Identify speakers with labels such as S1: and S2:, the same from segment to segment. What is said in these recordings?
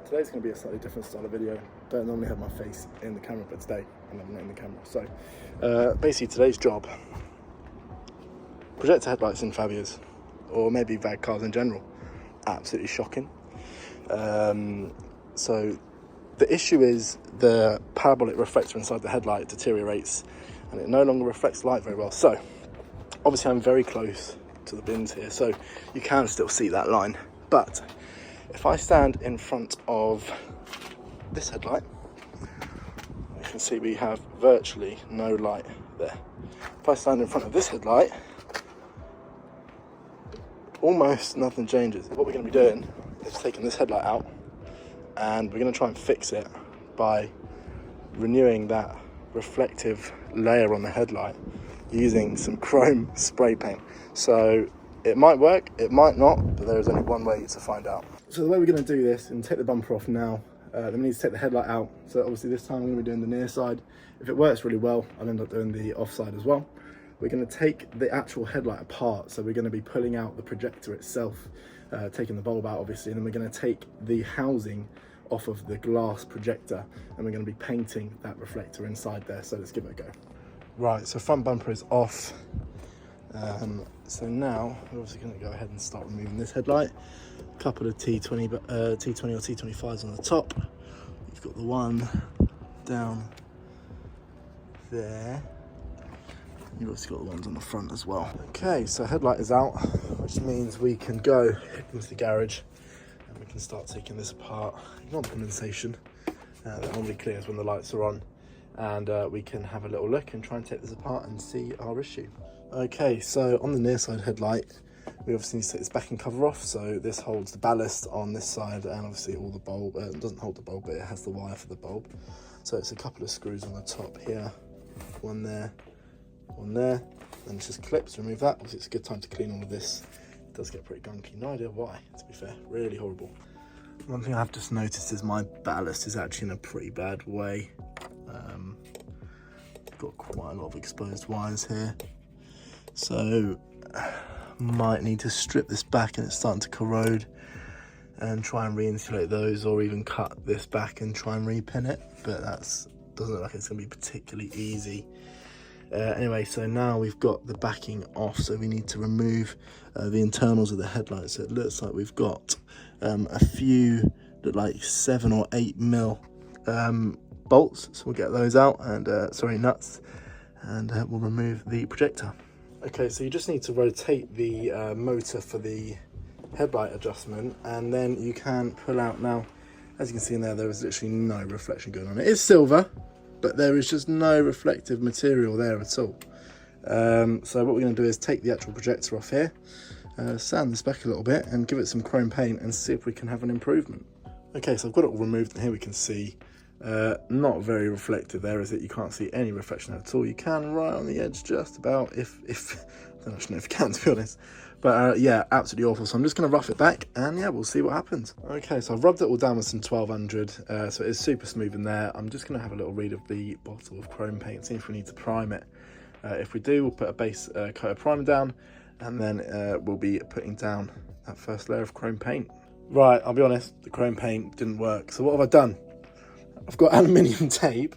S1: today's going to be a slightly different style of video. Don't normally have my face in the camera, but today I'm having it in the camera. So basically today's job, projector headlights in Fabias, or maybe VAG cars in general. Absolutely shocking. So the issue is the parabolic reflector inside the headlight deteriorates and it no longer reflects light very well. So obviously I'm very close to the bins here, so you can still see that line. But if I stand in front of this headlight, you can see we have virtually no light there. If I stand in front of this headlight, almost nothing changes. What we're going to be doing is taking this headlight out, and we're going to try and fix it by renewing that reflective layer on the headlight using some chrome spray paint. So it might work, it might not, but there is only one way to find out. So the way we're going to do this, and take the bumper off now, then we need to take the headlight out. So obviously this time I'm going to be doing the near side. If it works really well, I'll end up doing the off side as well. We're going to take the actual headlight apart, so we're going to be pulling out the projector itself, taking the bulb out obviously, and then we're going to take the housing off of the glass projector and we're going to be painting that reflector inside there. So let's give it a go. Right, so front bumper is off. So now we're obviously going to go ahead and start removing this headlight. A couple of T20 or T25s on the top. You've got the one down there. You've also got the ones on the front as well. Okay, so headlight is out, which means we can go into the garage and we can start taking this apart. Ignore the condensation, that normally clears when the lights are on, and we can have a little look and try and take this apart and see our issue. Okay, so on the near side headlight, we obviously need to take this backing cover off. So this holds the ballast on this side, and obviously all the bulb, it doesn't hold the bulb, but it has the wire for the bulb. So it's a couple of screws on the top here, one there, and it just clips. Remove that. Obviously it's a good time to clean all of this. It does get pretty gunky, no idea why, to be fair, really horrible. One thing I've just noticed is my ballast is actually in a pretty bad way. Got quite a lot of exposed wires here, so might need to strip this back, and it's starting to corrode, and try and re-insulate those, or even cut this back and try and repin it, but that's doesn't look like it's going to be particularly easy. Anyway, so now we've got the backing off, so we need to remove the internals of the headlight. So it looks like we've got a few, like 7 or 8 mil bolts, so we'll get those out, and nuts, and we'll remove the projector. Okay, so you just need to rotate the motor for the headlight adjustment, and then you can pull out. Now, as you can see in there is literally no reflection going on. It is silver, but there is just no reflective material there at all. So what we're going to do is take the actual projector off here, sand this back a little bit, and give it some chrome paint and see if we can have an improvement. Okay, so I've got it all removed, and here we can see not very reflective there, is it? You can't see any reflection at all. You can right on the edge just about, if I don't actually know if you can, to be honest. But yeah, absolutely awful. So I'm just going to rough it back, and yeah, we'll see what happens. Okay, so I've rubbed it all down with some 1200, so it is super smooth in there. I'm just going to have a little read of the bottle of chrome paint, see if we need to prime it. If we do, we'll put a base coat of primer down, and then we'll be putting down that first layer of chrome paint. Right, I'll be honest, the chrome paint didn't work. So what have I done? I've got aluminium tape,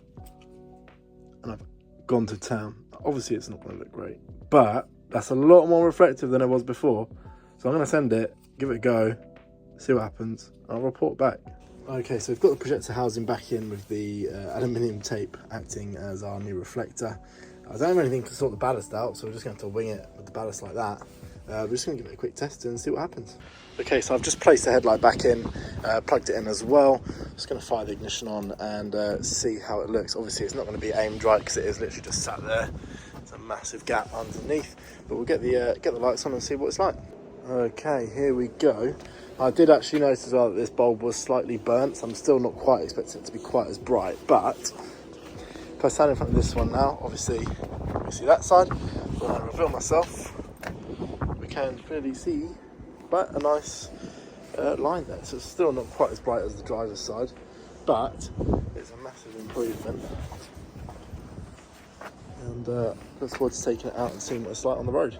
S1: and I've gone to town. Obviously it's not going to look great, but that's a lot more reflective than it was before. So I'm going to send it, give it a go, see what happens, and I'll report back. Okay, so we've got the projector housing back in with the aluminium tape acting as our new reflector. I don't have anything to sort the ballast out, so we're just going to have to wing it with the ballast like that. We're just going to give it a quick test and see what happens. Okay, so I've just placed the headlight back in, plugged it in as well. Just going to fire the ignition on and see how it looks. Obviously it's not going to be aimed right because it is literally just sat there. There's a massive gap underneath, but we'll get the lights on and see what it's like. Okay, here we go. I did actually notice as well that this bulb was slightly burnt, so I'm still not quite expecting it to be quite as bright, but if I stand in front of this one now, obviously you see that side. When I reveal myself, we can clearly see quite a nice line there. So it's still not quite as bright as the driver's side, but it's a massive improvement. And look forward to taking it out and seeing what it's like on the road.